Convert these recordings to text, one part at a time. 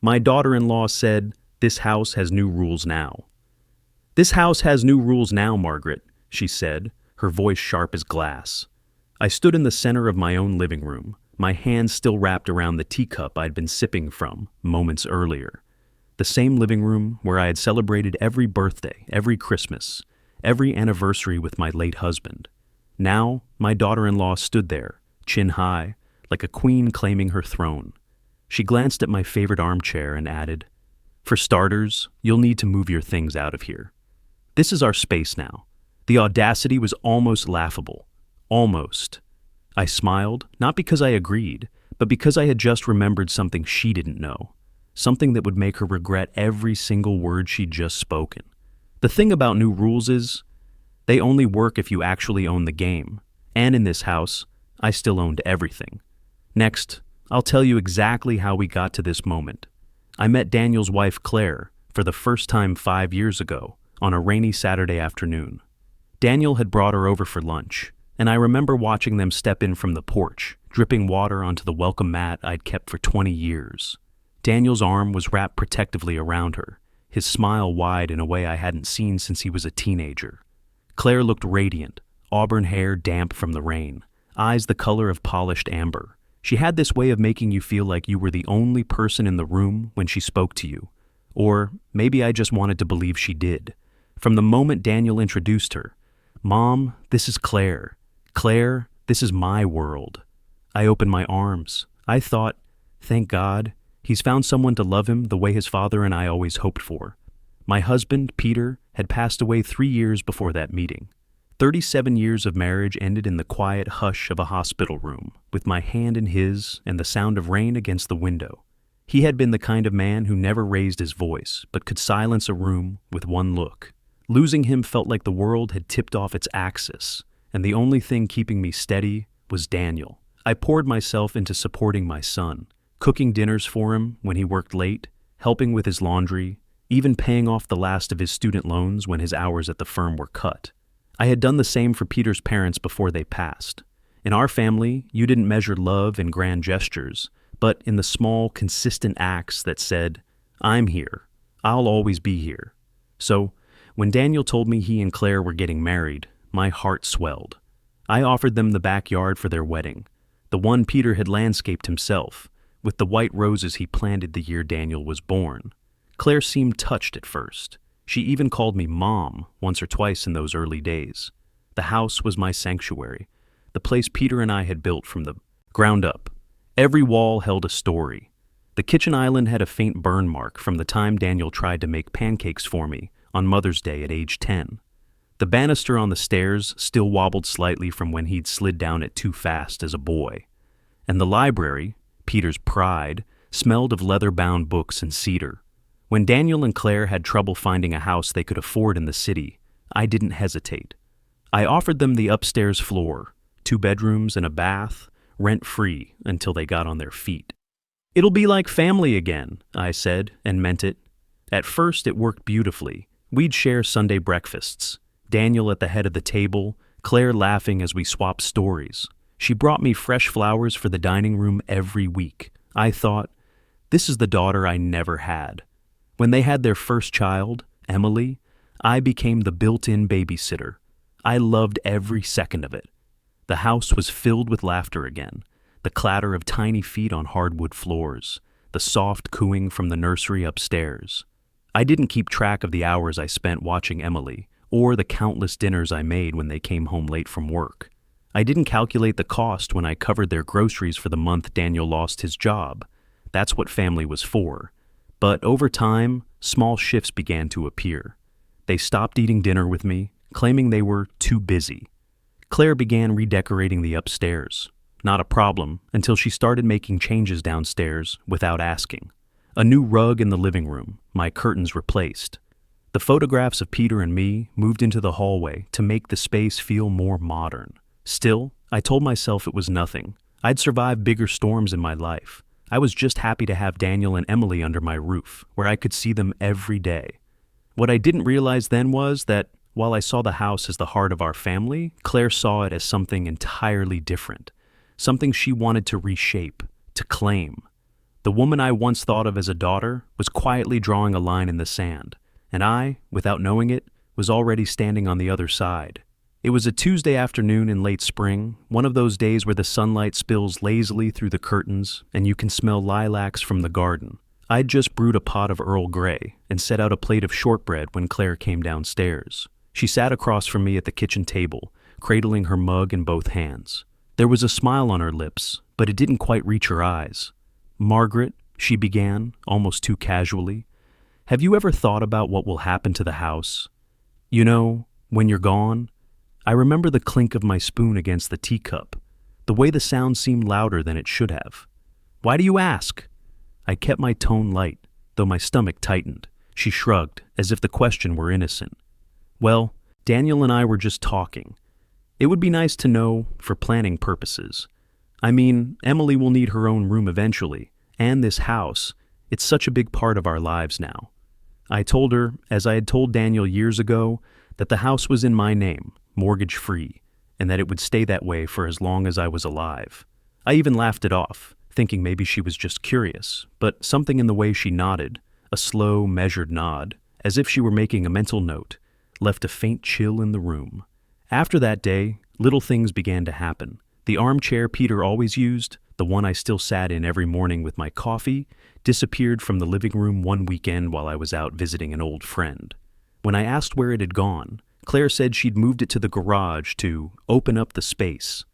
My daughter-in-law said, "This house has new rules now." "This house has new rules now, Margaret," she said, her voice sharp as glass. I stood in the center of my own living room, my hands still wrapped around the teacup I'd been sipping from moments earlier. The same living room where I had celebrated every birthday, every Christmas, every anniversary with my late husband. Now, my daughter-in-law stood there, chin high, like a queen claiming her throne. She glanced at my favorite armchair and added, "For starters, you'll need to move your things out of here. This is our space now." The audacity was almost laughable. Almost. I smiled, not because I agreed, but because I had just remembered something she didn't know. Something that would make her regret every single word she'd just spoken. The thing about new rules is, they only work if you actually own the game. And in this house, I still owned everything. Next, I'll tell you exactly how we got to this moment. I met Daniel's wife, Claire, for the first time 5 years ago, on a rainy Saturday afternoon. Daniel had brought her over for lunch, and I remember watching them step in from the porch, dripping water onto the welcome mat I'd kept for 20 years. Daniel's arm was wrapped protectively around her, his smile wide in a way I hadn't seen since he was a teenager. Claire looked radiant, auburn hair damp from the rain, eyes the color of polished amber. She had this way of making you feel like you were the only person in the room when she spoke to you. Or maybe I just wanted to believe she did. From the moment Daniel introduced her, "Mom, this is Claire. Claire, this is my world." I opened my arms. I thought, thank God, he's found someone to love him the way his father and I always hoped for. My husband, Peter, had passed away 3 years before that meeting. 37 years of marriage ended in the quiet hush of a hospital room, with my hand in his and the sound of rain against the window. He had been the kind of man who never raised his voice, but could silence a room with one look. Losing him felt like the world had tipped off its axis, and the only thing keeping me steady was Daniel. I poured myself into supporting my son, cooking dinners for him when he worked late, helping with his laundry, even paying off the last of his student loans when his hours at the firm were cut. I had done the same for Peter's parents before they passed. In our family, you didn't measure love in grand gestures, but in the small, consistent acts that said, "I'm here. I'll always be here." So, when Daniel told me he and Claire were getting married, my heart swelled. I offered them the backyard for their wedding, the one Peter had landscaped himself, with the white roses he planted the year Daniel was born. Claire seemed touched at first. She even called me Mom once or twice in those early days. The house was my sanctuary, the place Peter and I had built from the ground up. Every wall held a story. The kitchen island had a faint burn mark from the time Daniel tried to make pancakes for me on Mother's Day at age 10. The banister on the stairs still wobbled slightly from when he'd slid down it too fast as a boy. And the library, Peter's pride, smelled of leather-bound books and cedar. When Daniel and Claire had trouble finding a house they could afford in the city, I didn't hesitate. I offered them the upstairs floor, 2 bedrooms and a bath, rent-free until they got on their feet. "It'll be like family again," I said, and meant it. At first, it worked beautifully. We'd share Sunday breakfasts, Daniel at the head of the table, Claire laughing as we swapped stories. She brought me fresh flowers for the dining room every week. I thought, this is the daughter I never had. When they had their first child, Emily, I became the built-in babysitter. I loved every second of it. The house was filled with laughter again, the clatter of tiny feet on hardwood floors, the soft cooing from the nursery upstairs. I didn't keep track of the hours I spent watching Emily, or the countless dinners I made when they came home late from work. I didn't calculate the cost when I covered their groceries for the month Daniel lost his job. That's what family was for. But over time, small shifts began to appear. They stopped eating dinner with me, claiming they were too busy. Claire began redecorating the upstairs. Not a problem until she started making changes downstairs without asking. A new rug in the living room, my curtains replaced. The photographs of Peter and me moved into the hallway to make the space feel more modern. Still, I told myself it was nothing. I'd survived bigger storms in my life. I was just happy to have Daniel and Emily under my roof, where I could see them every day. What I didn't realize then was that, while I saw the house as the heart of our family, Claire saw it as something entirely different. Something she wanted to reshape, to claim. The woman I once thought of as a daughter was quietly drawing a line in the sand, and I, without knowing it, was already standing on the other side. It was a Tuesday afternoon in late spring, one of those days where the sunlight spills lazily through the curtains and you can smell lilacs from the garden. I'd just brewed a pot of Earl Grey and set out a plate of shortbread when Claire came downstairs. She sat across from me at the kitchen table, cradling her mug in both hands. There was a smile on her lips, but it didn't quite reach her eyes. "Margaret," she began, almost too casually, "have you ever thought about what will happen to the house? You know, when you're gone?" I remember the clink of my spoon against the teacup, the way the sound seemed louder than it should have. "Why do you ask?" I kept my tone light, though my stomach tightened. She shrugged, as if the question were innocent. "Well, Daniel and I were just talking. It would be nice to know, for planning purposes. I mean, Emily will need her own room eventually, and this house. It's such a big part of our lives now." I told her, as I had told Daniel years ago, that the house was in my name, mortgage-free, and that it would stay that way for as long as I was alive. I even laughed it off, thinking maybe she was just curious, but something in the way she nodded, a slow, measured nod, as if she were making a mental note, left a faint chill in the room. After that day, little things began to happen. The armchair Peter always used, the one I still sat in every morning with my coffee, disappeared from the living room one weekend while I was out visiting an old friend. When I asked where it had gone, Claire said she'd moved it to the garage to open up the space.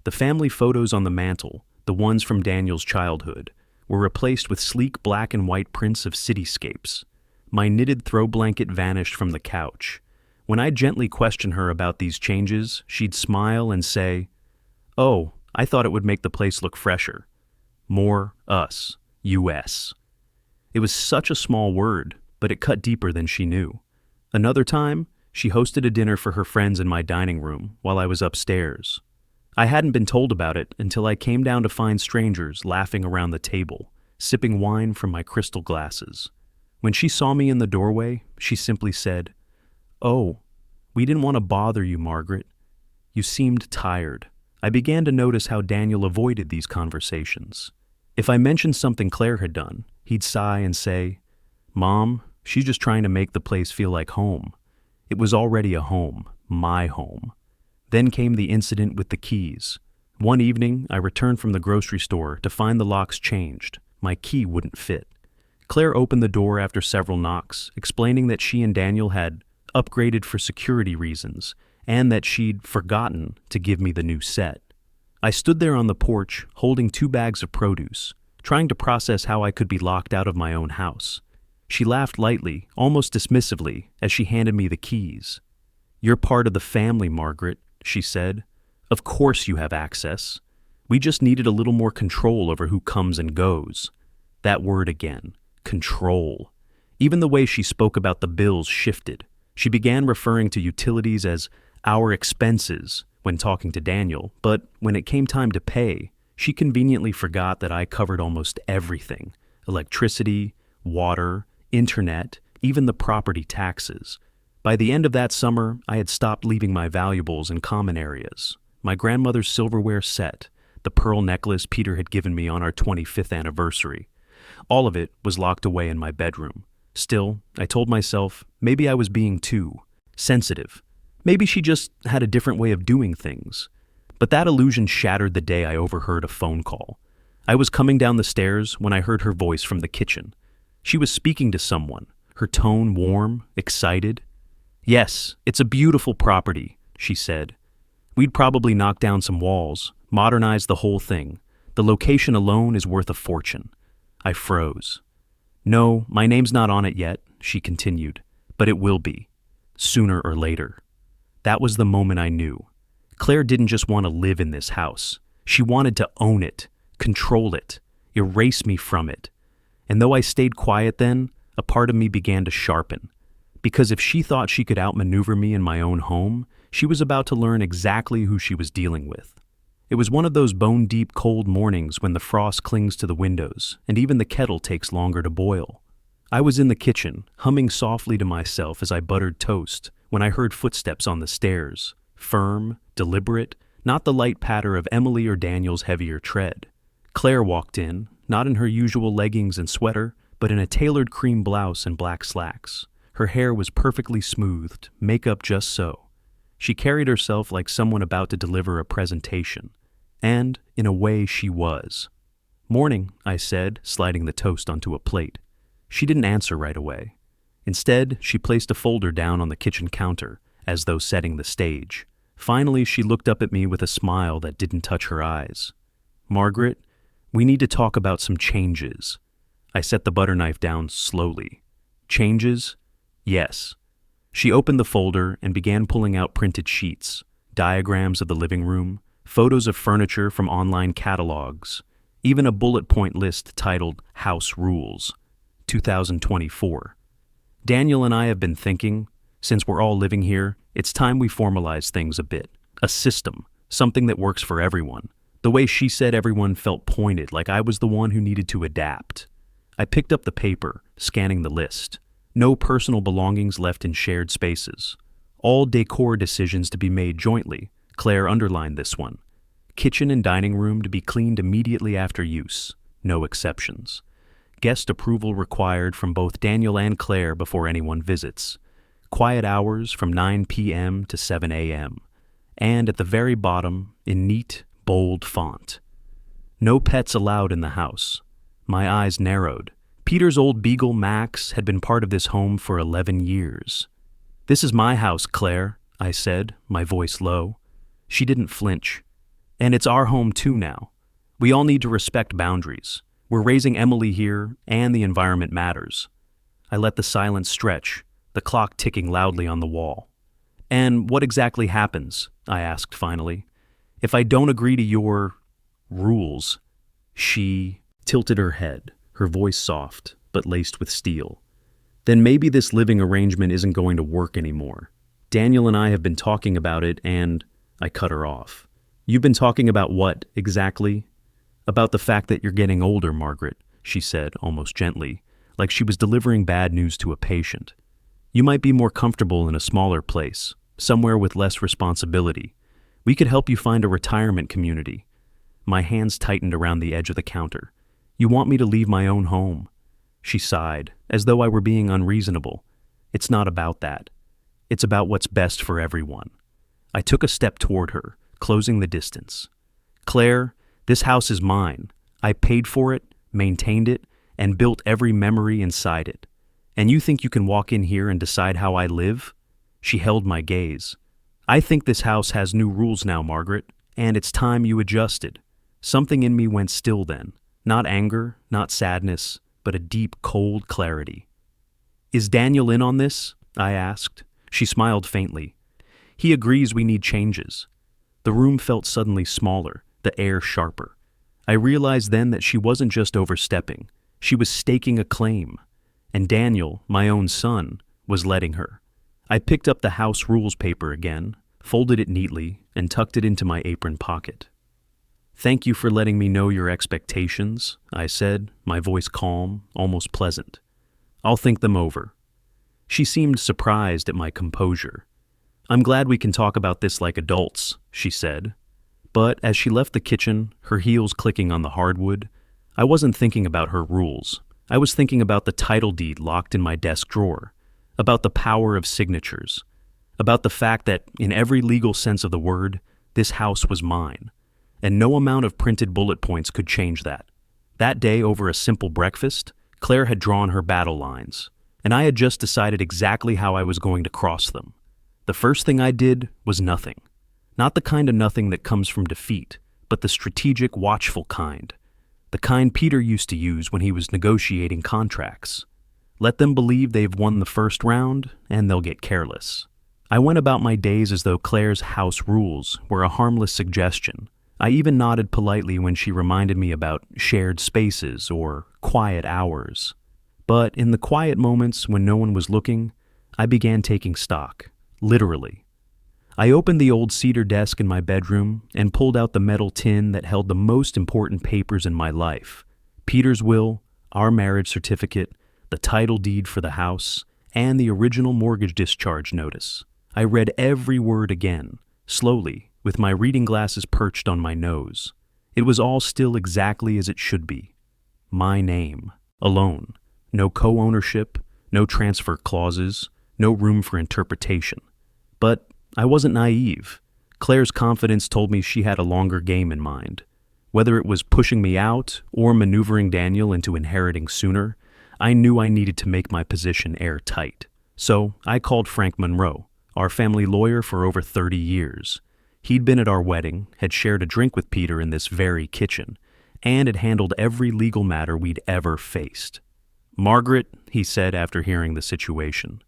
The family photos on the mantel, the ones from Daniel's childhood, were replaced with sleek black and white prints of cityscapes. My knitted throw blanket vanished from the couch. When I gently questioned her about these changes, she'd smile and say, "Oh, I thought it would make the place look fresher. More us, US." It was such a small word, but it cut deeper than she knew. Another time, she hosted a dinner for her friends in my dining room while I was upstairs. I hadn't been told about it until I came down to find strangers laughing around the table, sipping wine from my crystal glasses. When she saw me in the doorway, she simply said, "Oh, we didn't want to bother you, Margaret. You seemed tired." I began to notice how Daniel avoided these conversations. If I mentioned something Claire had done, he'd sigh and say, "Mom, she's just trying to make the place feel like home." It was already a home, my home. Then came the incident with the keys. One evening, I returned from the grocery store to find the locks changed. My key wouldn't fit. Claire opened the door after several knocks, explaining that she and Daniel had upgraded for security reasons, and that she'd forgotten to give me the new set. I stood there on the porch, holding 2 bags of produce, trying to process how I could be locked out of my own house. She laughed lightly, almost dismissively, as she handed me the keys. "You're part of the family, Margaret," she said. "Of course you have access. We just needed a little more control over who comes and goes." That word again, control. Even the way she spoke about the bills shifted. She began referring to utilities as our expenses when talking to Daniel, but when it came time to pay, she conveniently forgot that I covered almost everything: electricity, water, internet, even the property taxes. By the end of that summer, I had stopped leaving my valuables in common areas. My grandmother's silverware set, the pearl necklace Peter had given me on our 25th anniversary. All of it was locked away in my bedroom. Still, I told myself, maybe I was being too sensitive. Maybe she just had a different way of doing things. But that illusion shattered the day I overheard a phone call. I was coming down the stairs when I heard her voice from the kitchen. She was speaking to someone, her tone warm, excited. "Yes, it's a beautiful property," she said. "We'd probably knock down some walls, modernize the whole thing. The location alone is worth a fortune." I froze. "No, my name's not on it yet," she continued, "but it will be, sooner or later." That was the moment I knew. Claire didn't just want to live in this house. She wanted to own it, control it, erase me from it. And though I stayed quiet then, a part of me began to sharpen. Because if she thought she could outmaneuver me in my own home, she was about to learn exactly who she was dealing with. It was one of those bone-deep cold mornings when the frost clings to the windows, and even the kettle takes longer to boil. I was in the kitchen, humming softly to myself as I buttered toast, when I heard footsteps on the stairs, firm, deliberate, not the light patter of Emily or Daniel's heavier tread. Claire walked in, not in her usual leggings and sweater, but in a tailored cream blouse and black slacks. Her hair was perfectly smoothed, makeup just so. She carried herself like someone about to deliver a presentation. And, in a way, she was. "Morning," I said, sliding the toast onto a plate. She didn't answer right away. Instead, she placed a folder down on the kitchen counter, as though setting the stage. Finally, she looked up at me with a smile that didn't touch her eyes. "Margaret, we need to talk about some changes." I set the butter knife down slowly. "Changes?" "Yes." She opened the folder and began pulling out printed sheets, diagrams of the living room, photos of furniture from online catalogs, even a bullet point list titled House Rules, 2024. "Daniel and I have been thinking, since we're all living here, it's time we formalize things a bit. A system, something that works for everyone." The way she said everyone felt pointed, like I was the one who needed to adapt. I picked up the paper, scanning the list. No personal belongings left in shared spaces. All decor decisions to be made jointly. Claire underlined this one. Kitchen and dining room to be cleaned immediately after use. No exceptions. Guest approval required from both Daniel and Claire before anyone visits. Quiet hours from 9 p.m. to 7 a.m. And at the very bottom, in neat, bold font. No pets allowed in the house. My eyes narrowed. Peter's old beagle, Max, had been part of this home for 11 years. "This is my house, Claire," I said, my voice low. She didn't flinch. "And it's our home too now. We all need to respect boundaries. We're raising Emily here, and the environment matters." I let the silence stretch, the clock ticking loudly on the wall. "And what exactly happens?" I asked finally. "If I don't agree to your rules?" She tilted her head, her voice soft, but laced with steel. "Then maybe this living arrangement isn't going to work anymore. Daniel and I have been talking about it, and..." I cut her off. "You've been talking about what, exactly?" "About the fact that you're getting older, Margaret," she said, almost gently, like she was delivering bad news to a patient. "You might be more comfortable in a smaller place, somewhere with less responsibility. We could help you find a retirement community." My hands tightened around the edge of the counter. "You want me to leave my own home?" She sighed, as though I were being unreasonable. "It's not about that. It's about what's best for everyone." I took a step toward her, closing the distance. "Claire, this house is mine. I paid for it, maintained it, and built every memory inside it. And you think you can walk in here and decide how I live?" She held my gaze. "I think this house has new rules now, Margaret, and it's time you adjusted." Something in me went still then. Not anger, not sadness, but a deep, cold clarity. "Is Daniel in on this?" I asked. She smiled faintly. "He agrees we need changes." The room felt suddenly smaller, the air sharper. I realized then that she wasn't just overstepping. She was staking a claim. And Daniel, my own son, was letting her. I picked up the house rules paper again, folded it neatly, and tucked it into my apron pocket. "Thank you for letting me know your expectations," I said, my voice calm, almost pleasant. "I'll think them over." She seemed surprised at my composure. "I'm glad we can talk about this like adults," she said. But as she left the kitchen, her heels clicking on the hardwood, I wasn't thinking about her rules. I was thinking about the title deed locked in my desk drawer, about the power of signatures, about the fact that, in every legal sense of the word, this house was mine. And no amount of printed bullet points could change that. That day, over a simple breakfast, Claire had drawn her battle lines, and I had just decided exactly how I was going to cross them. The first thing I did was nothing. Not the kind of nothing that comes from defeat, but the strategic, watchful kind. The kind Peter used to use when he was negotiating contracts. Let them believe they've won the first round, and they'll get careless. I went about my days as though Claire's house rules were a harmless suggestion. I even nodded politely when she reminded me about shared spaces or quiet hours. But in the quiet moments when no one was looking, I began taking stock, literally. I opened the old cedar desk in my bedroom and pulled out the metal tin that held the most important papers in my life: Peter's will, our marriage certificate, the title deed for the house, and the original mortgage discharge notice. I read every word again, slowly, with my reading glasses perched on my nose. It was all still exactly as it should be. my name, alone. No co-ownership, no transfer clauses, no room for interpretation. But I wasn't naive. Claire's confidence told me she had a longer game in mind. Whether it was pushing me out or maneuvering Daniel into inheriting sooner, I knew I needed to make my position airtight. So I called Frank Monroe, our family lawyer for over 30 years. He'd been at our wedding, had shared a drink with Peter in this very kitchen, and had handled every legal matter we'd ever faced. "Margaret," he said after hearing the situation,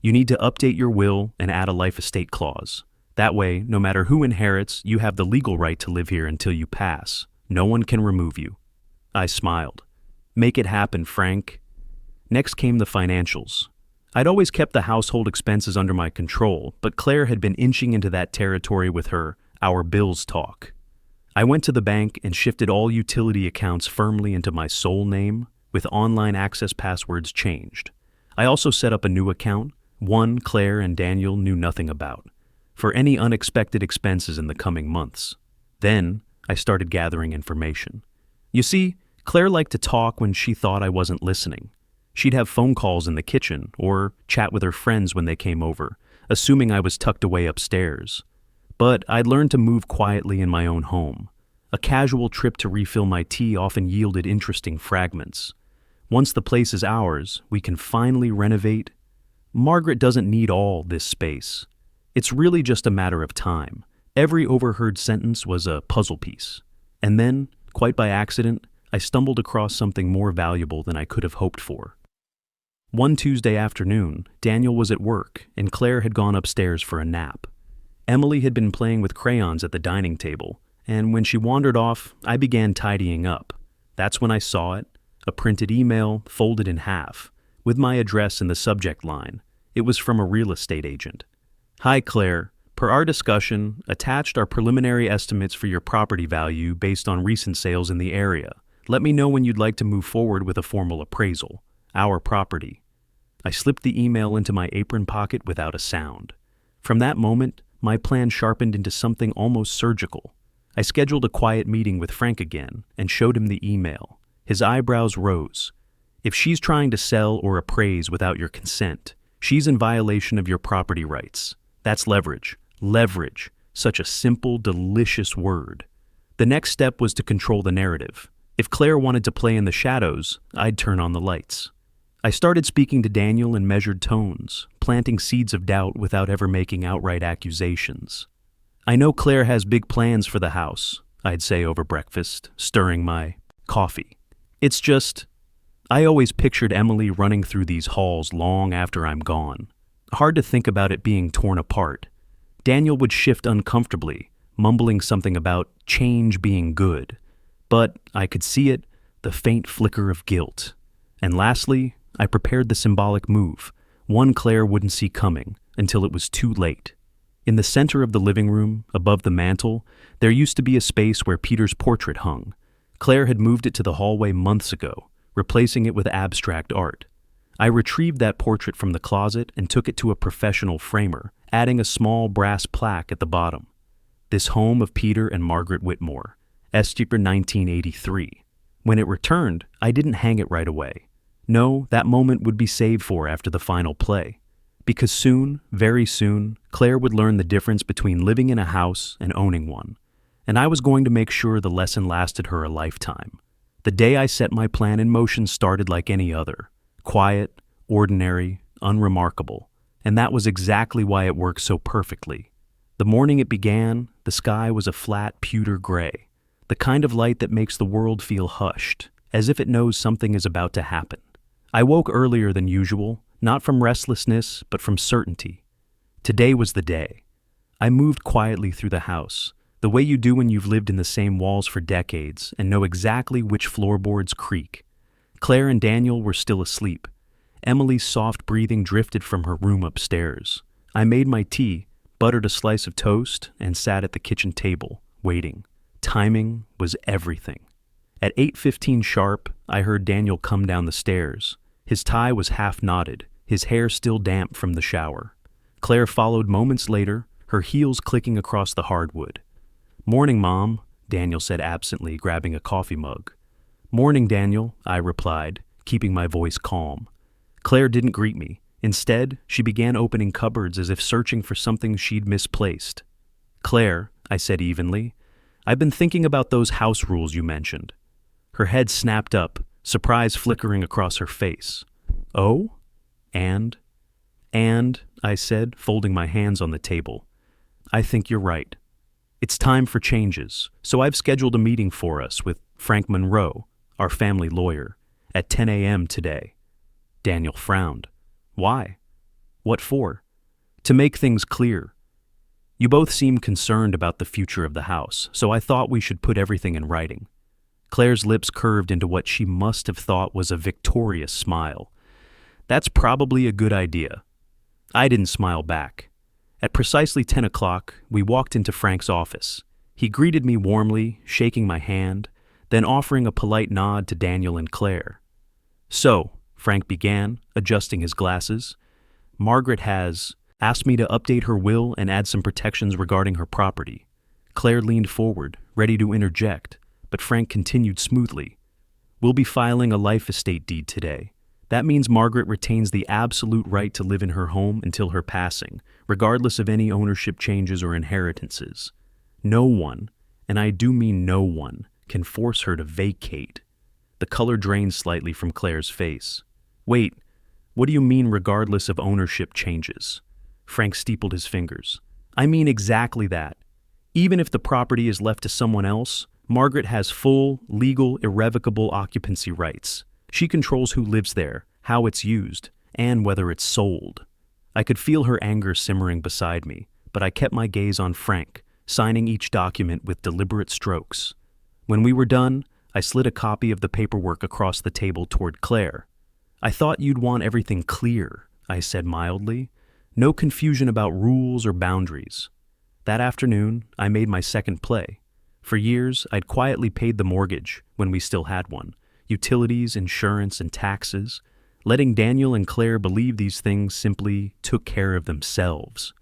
"you need to update your will and add a life estate clause. That way, no matter who inherits, you have the legal right to live here until you pass. No one can remove you." I smiled. "Make it happen, Frank." Next came the financials. I'd always kept the household expenses under my control, but Claire had been inching into that territory with her "our bills" talk. I went to the bank and shifted all utility accounts firmly into my sole name, with online access passwords changed. I also set up a new account, one Claire and Daniel knew nothing about, for any unexpected expenses in the coming months. Then I started gathering information. You see, Claire liked to talk when she thought I wasn't listening. She'd have phone calls in the kitchen or chat with her friends when they came over, assuming I was tucked away upstairs. But I'd learned to move quietly in my own home. A casual trip to refill my tea often yielded interesting fragments. Once the place is ours, we can finally renovate. Margaret doesn't need all this space. It's really just a matter of time. Every overheard sentence was a puzzle piece. And then, quite by accident, I stumbled across something more valuable than I could have hoped for. One Tuesday afternoon, Daniel was at work, and Claire had gone upstairs for a nap. Emily had been playing with crayons at the dining table, and when she wandered off, I began tidying up. That's when I saw it, a printed email folded in half, with my address in the subject line. It was from a real estate agent. "Hi, Claire. Per our discussion, attached are preliminary estimates for your property value based on recent sales in the area. Let me know when you'd like to move forward with a formal appraisal. Our property." I slipped the email into my apron pocket without a sound. From that moment, my plan sharpened into something almost surgical. I scheduled a quiet meeting with Frank again and showed him the email. His eyebrows rose. "If she's trying to sell or appraise without your consent, she's in violation of your property rights. That's leverage. Leverage. Such a simple, delicious word." The next step was to control the narrative. If Claire wanted to play in the shadows, I'd turn on the lights. I started speaking to Daniel in measured tones, planting seeds of doubt without ever making outright accusations. "I know Claire has big plans for the house," I'd say over breakfast, stirring my coffee. "It's just, I always pictured Emily running through these halls long after I'm gone. Hard to think about it being torn apart." Daniel would shift uncomfortably, mumbling something about change being good. But I could see it, the faint flicker of guilt. And lastly, I prepared the symbolic move, one Claire wouldn't see coming, until it was too late. In the center of the living room, above the mantel, there used to be a space where Peter's portrait hung. Claire had moved it to the hallway months ago, replacing it with abstract art. I retrieved that portrait from the closet and took it to a professional framer, adding a small brass plaque at the bottom. "This home of Peter and Margaret Whitmore, Esther 1983. When it returned, I didn't hang it right away. No, that moment would be saved for after the final play. Because soon, very soon, Claire would learn the difference between living in a house and owning one. And I was going to make sure the lesson lasted her a lifetime. The day I set my plan in motion started like any other. Quiet, ordinary, unremarkable. And that was exactly why it worked so perfectly. The morning it began, the sky was a flat pewter gray. The kind of light that makes the world feel hushed, as if it knows something is about to happen. I woke earlier than usual, not from restlessness, but from certainty. Today was the day. I moved quietly through the house, the way you do when you've lived in the same walls for decades and know exactly which floorboards creak. Claire and Daniel were still asleep. Emily's soft breathing drifted from her room upstairs. I made my tea, buttered a slice of toast, and sat at the kitchen table, waiting. Timing was everything. At 8:15 sharp, I heard Daniel come down the stairs. His tie was half knotted, his hair still damp from the shower. Claire followed moments later, her heels clicking across the hardwood. "Morning, Mom," Daniel said absently, grabbing a coffee mug. "Morning, Daniel," I replied, keeping my voice calm. Claire didn't greet me. Instead, she began opening cupboards as if searching for something she'd misplaced. "Claire," I said evenly, "I've been thinking about those house rules you mentioned." Her head snapped up, surprise flickering across her face. "Oh? And?" "And," I said, folding my hands on the table, "I think you're right. It's time for changes, so I've scheduled a meeting for us with Frank Monroe, our family lawyer, at 10 a.m. today." Daniel frowned. "Why? What for?" "To make things clear. You both seem concerned about the future of the house, so I thought we should put everything in writing." Claire's lips curved into what she must have thought was a victorious smile. "That's probably a good idea." I didn't smile back. At precisely 10 o'clock, we walked into Frank's office. He greeted me warmly, shaking my hand, then offering a polite nod to Daniel and Claire. "So," Frank began, adjusting his glasses, "Margaret has asked me to update her will and add some protections regarding her property." Claire leaned forward, ready to interject, but Frank continued smoothly. "We'll be filing a life estate deed today. That means Margaret retains the absolute right to live in her home until her passing, regardless of any ownership changes or inheritances. No one, and I do mean no one, can force her to vacate." The color drained slightly from Claire's face. "Wait, what do you mean regardless of ownership changes?" Frank steepled his fingers. "I mean exactly that. Even if the property is left to someone else, Margaret has full, legal, irrevocable occupancy rights. She controls who lives there, how it's used, and whether it's sold." I could feel her anger simmering beside me, but I kept my gaze on Frank, signing each document with deliberate strokes. When we were done, I slid a copy of the paperwork across the table toward Claire. "I thought you'd want everything clear," I said mildly. "No confusion about rules or boundaries." That afternoon, I made my second play. For years, I'd quietly paid the mortgage, when we still had one, utilities, insurance, and taxes, letting Daniel and Claire believe these things simply took care of themselves.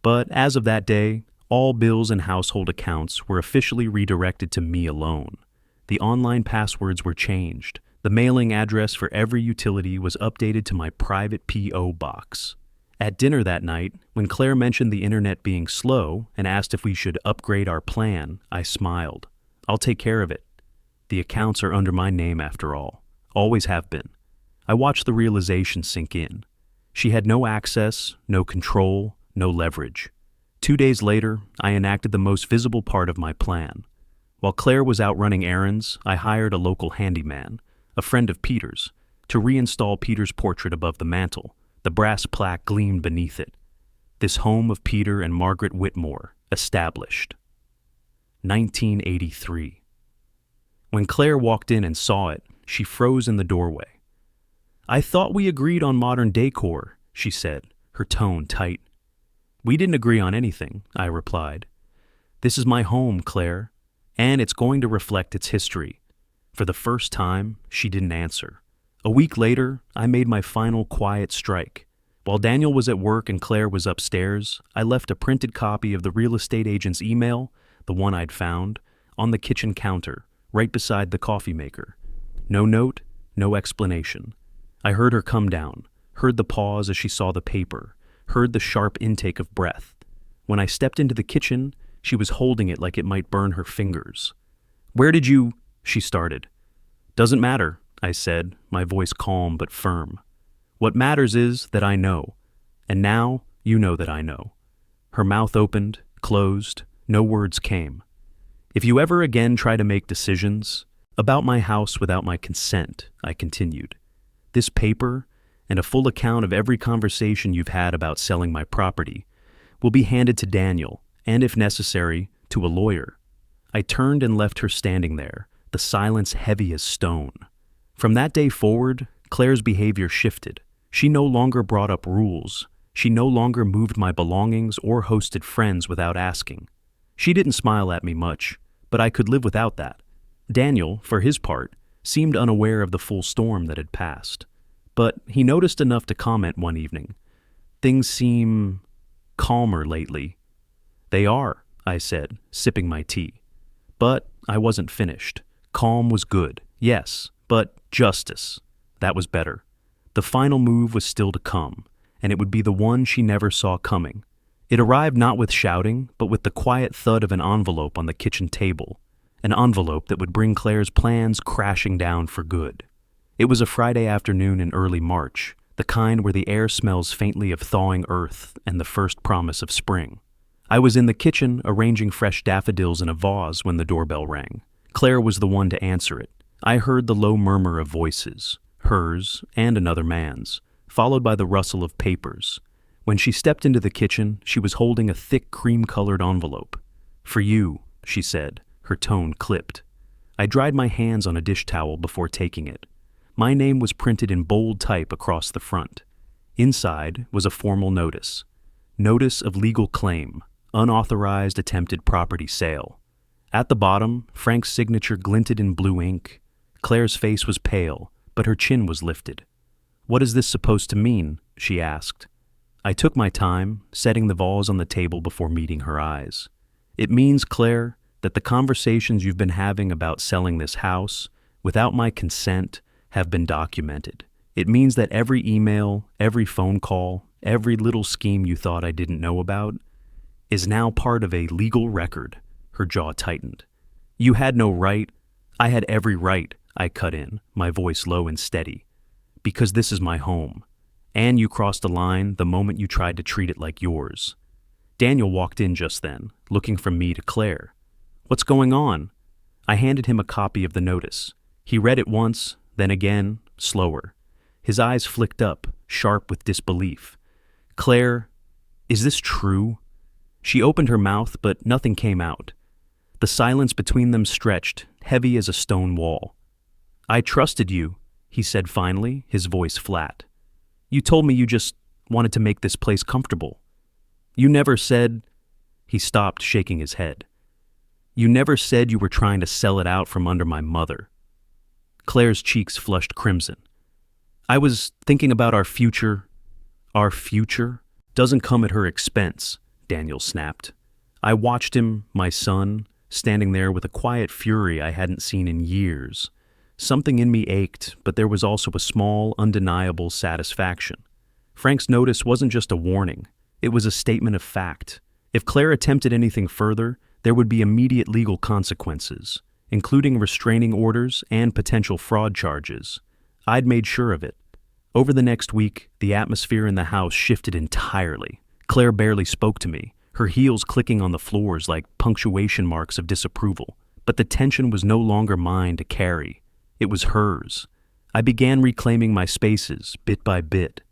But as of that day, all bills and household accounts were officially redirected to me alone. The online passwords were changed. The mailing address for every utility was updated to my private P.O. box. At dinner that night, when Claire mentioned the internet being slow and asked if we should upgrade our plan, I smiled. "I'll take care of it. The accounts are under my name after all. Always have been." I watched the realization sink in. She had no access, no control, no leverage. 2 days later, I enacted the most visible part of my plan. While Claire was out running errands, I hired a local handyman, a friend of Peter's, to reinstall Peter's portrait above the mantel. The brass plaque gleamed beneath it. "This home of Peter and Margaret Whitmore, established." 1983. When Claire walked in and saw it, she froze in the doorway. "I thought we agreed on modern decor," she said, her tone tight. "We didn't agree on anything," I replied. "This is my home, Claire, and it's going to reflect its history." For the first time, she didn't answer. A week later, I made my final quiet strike. While Daniel was at work and Claire was upstairs, I left a printed copy of the real estate agent's email, the one I'd found, on the kitchen counter, right beside the coffee maker. No note, no explanation. I heard her come down, heard the pause as she saw the paper, heard the sharp intake of breath. When I stepped into the kitchen, she was holding it like it might burn her fingers. "Where did you—" she started. "Doesn't matter," I said, my voice calm but firm. "What matters is that I know. And now you know that I know." Her mouth opened, closed, no words came. "If you ever again try to make decisions about my house without my consent," I continued, "this paper and a full account of every conversation you've had about selling my property will be handed to Daniel, and if necessary, to a lawyer." I turned and left her standing there, the silence heavy as stone. From that day forward, Claire's behavior shifted. She no longer brought up rules. She no longer moved my belongings or hosted friends without asking. She didn't smile at me much, but I could live without that. Daniel, for his part, seemed unaware of the full storm that had passed. But he noticed enough to comment one evening. "Things seem calmer lately." "They are," I said, sipping my tea. But I wasn't finished. Calm was good. Yes, but justice. That was better. The final move was still to come, and it would be the one she never saw coming. It arrived not with shouting, but with the quiet thud of an envelope on the kitchen table, an envelope that would bring Claire's plans crashing down for good. It was a Friday afternoon in early March, the kind where the air smells faintly of thawing earth and the first promise of spring. I was in the kitchen arranging fresh daffodils in a vase when the doorbell rang. Claire was the one to answer it. I heard the low murmur of voices, hers and another man's, followed by the rustle of papers. When she stepped into the kitchen, she was holding a thick cream-colored envelope. "For you," she said, her tone clipped. I dried my hands on a dish towel before taking it. My name was printed in bold type across the front. Inside was a formal notice. Notice of legal claim, unauthorized attempted property sale. At the bottom, Frank's signature glinted in blue ink. Claire's face was pale, but her chin was lifted. "What is this supposed to mean?" she asked. I took my time, setting the vase on the table before meeting her eyes. "It means, Claire, that the conversations you've been having about selling this house, without my consent, have been documented. It means that every email, every phone call, every little scheme you thought I didn't know about, is now part of a legal record." Her jaw tightened. "You had no right." "I had every right," I cut in, my voice low and steady. "Because this is my home. And you crossed a line the moment you tried to treat it like yours." Daniel walked in just then, looking from me to Claire. "What's going on?" I handed him a copy of the notice. He read it once, then again, slower. His eyes flicked up, sharp with disbelief. "Claire, is this true?" She opened her mouth, but nothing came out. The silence between them stretched, heavy as a stone wall. "I trusted you," he said finally, his voice flat. "You told me you just wanted to make this place comfortable. You never said—" He stopped, shaking his head. "You never said you were trying to sell it out from under my mother." Claire's cheeks flushed crimson. "I was thinking about our future." "Our future doesn't come at her expense," Daniel snapped. I watched him, my son, standing there with a quiet fury I hadn't seen in years. Something in me ached, but there was also a small, undeniable satisfaction. Frank's notice wasn't just a warning. It was a statement of fact. If Claire attempted anything further, there would be immediate legal consequences, including restraining orders and potential fraud charges. I'd made sure of it. Over the next week, the atmosphere in the house shifted entirely. Claire barely spoke to me, her heels clicking on the floors like punctuation marks of disapproval. But the tension was no longer mine to carry. It was hers. I began reclaiming my spaces, bit by bit.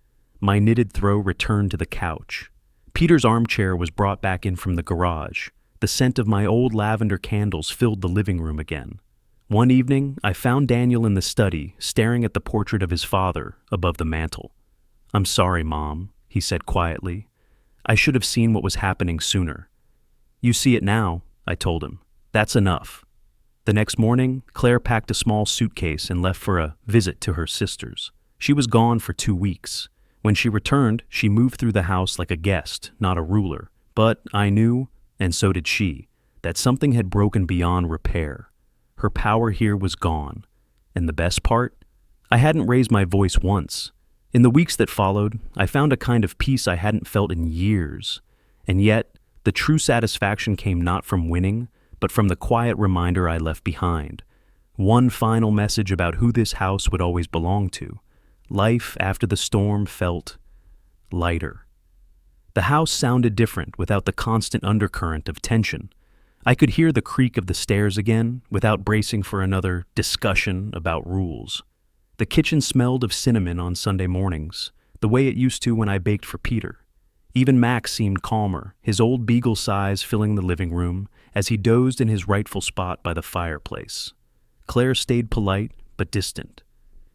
My knitted throw returned to the couch. Peter's armchair was brought back in from the garage. The scent of my old lavender candles filled the living room again. One evening, I found Daniel in the study, staring at the portrait of his father above the mantel. "I'm sorry, Mom," he said quietly. "I should have seen what was happening sooner." "You see it now," I told him. "That's enough." The next morning, Claire packed a small suitcase and left for a visit to her sisters. She was gone for 2 weeks. When she returned, she moved through the house like a guest, not a ruler. But I knew, and so did she, that something had broken beyond repair. Her power here was gone. And the best part? I hadn't raised my voice once. In the weeks that followed, I found a kind of peace I hadn't felt in years. And yet, the true satisfaction came not from winning, but from the quiet reminder I left behind. One final message about who this house would always belong to. Life after the storm felt lighter. The house sounded different without the constant undercurrent of tension. I could hear the creak of the stairs again without bracing for another discussion about rules. The kitchen smelled of cinnamon on Sunday mornings, the way it used to when I baked for Peter. Even Max seemed calmer, his old beagle sighs filling the living room as he dozed in his rightful spot by the fireplace. Claire stayed polite but distant.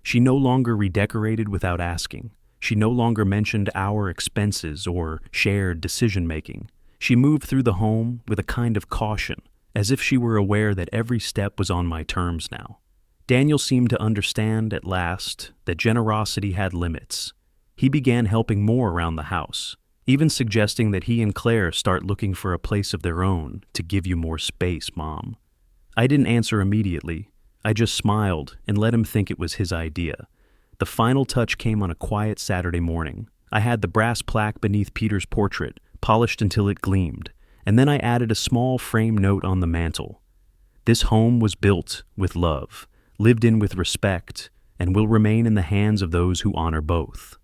She no longer redecorated without asking. She no longer mentioned our expenses or shared decision-making. She moved through the home with a kind of caution, as if she were aware that every step was on my terms now. Daniel seemed to understand at last that generosity had limits. He began helping more around the house, even suggesting that he and Claire start looking for a place of their own to give you more space, Mom. I didn't answer immediately. I just smiled and let him think it was his idea. The final touch came on a quiet Saturday morning. I had the brass plaque beneath Peter's portrait, polished until it gleamed, and then I added a small frame note on the mantel. This home was built with love, lived in with respect, and will remain in the hands of those who honor both.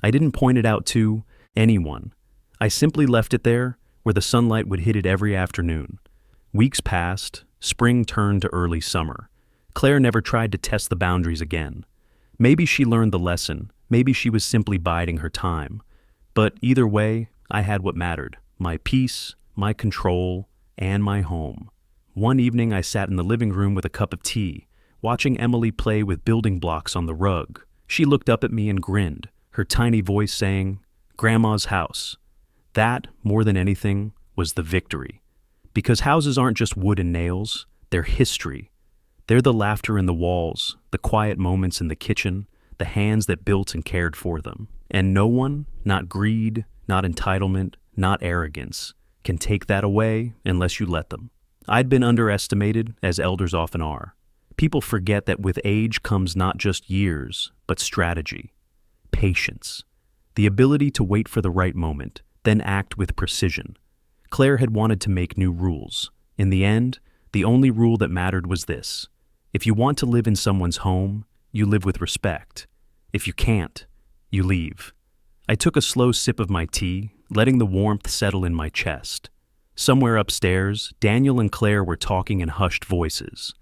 I didn't point it out to anyone. I simply left it there, where the sunlight would hit it every afternoon. Weeks passed, spring turned to early summer. Claire never tried to test the boundaries again. Maybe she learned the lesson, maybe she was simply biding her time. But either way, I had what mattered: my peace, my control, and my home. One evening I sat in the living room with a cup of tea, watching Emily play with building blocks on the rug. She looked up at me and grinned, her tiny voice saying, "Grandma's house." That, more than anything, was the victory. Because houses aren't just wood and nails, they're history. They're the laughter in the walls, the quiet moments in the kitchen, the hands that built and cared for them. And no one, not greed, not entitlement, not arrogance, can take that away unless you let them. I'd been underestimated, as elders often are. People forget that with age comes not just years, but strategy, patience, the ability to wait for the right moment, then act with precision. Claire had wanted to make new rules. In the end, the only rule that mattered was this: if you want to live in someone's home, you live with respect. If you can't, you leave. I took a slow sip of my tea, letting the warmth settle in my chest. Somewhere upstairs, Daniel and Claire were talking in hushed voices.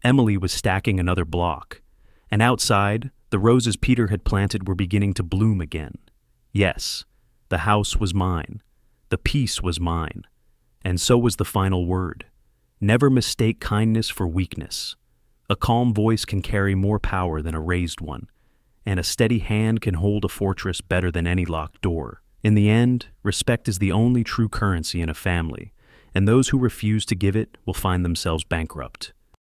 Emily was stacking another block. And outside, the roses Peter had planted were beginning to bloom again. Yes, the house was mine. The peace was mine. And so was the final word. Never mistake kindness for weakness. A calm voice can carry more power than a raised one, and a steady hand can hold a fortress better than any locked door. In the end, respect is the only true currency in a family, and those who refuse to give it will find themselves bankrupt.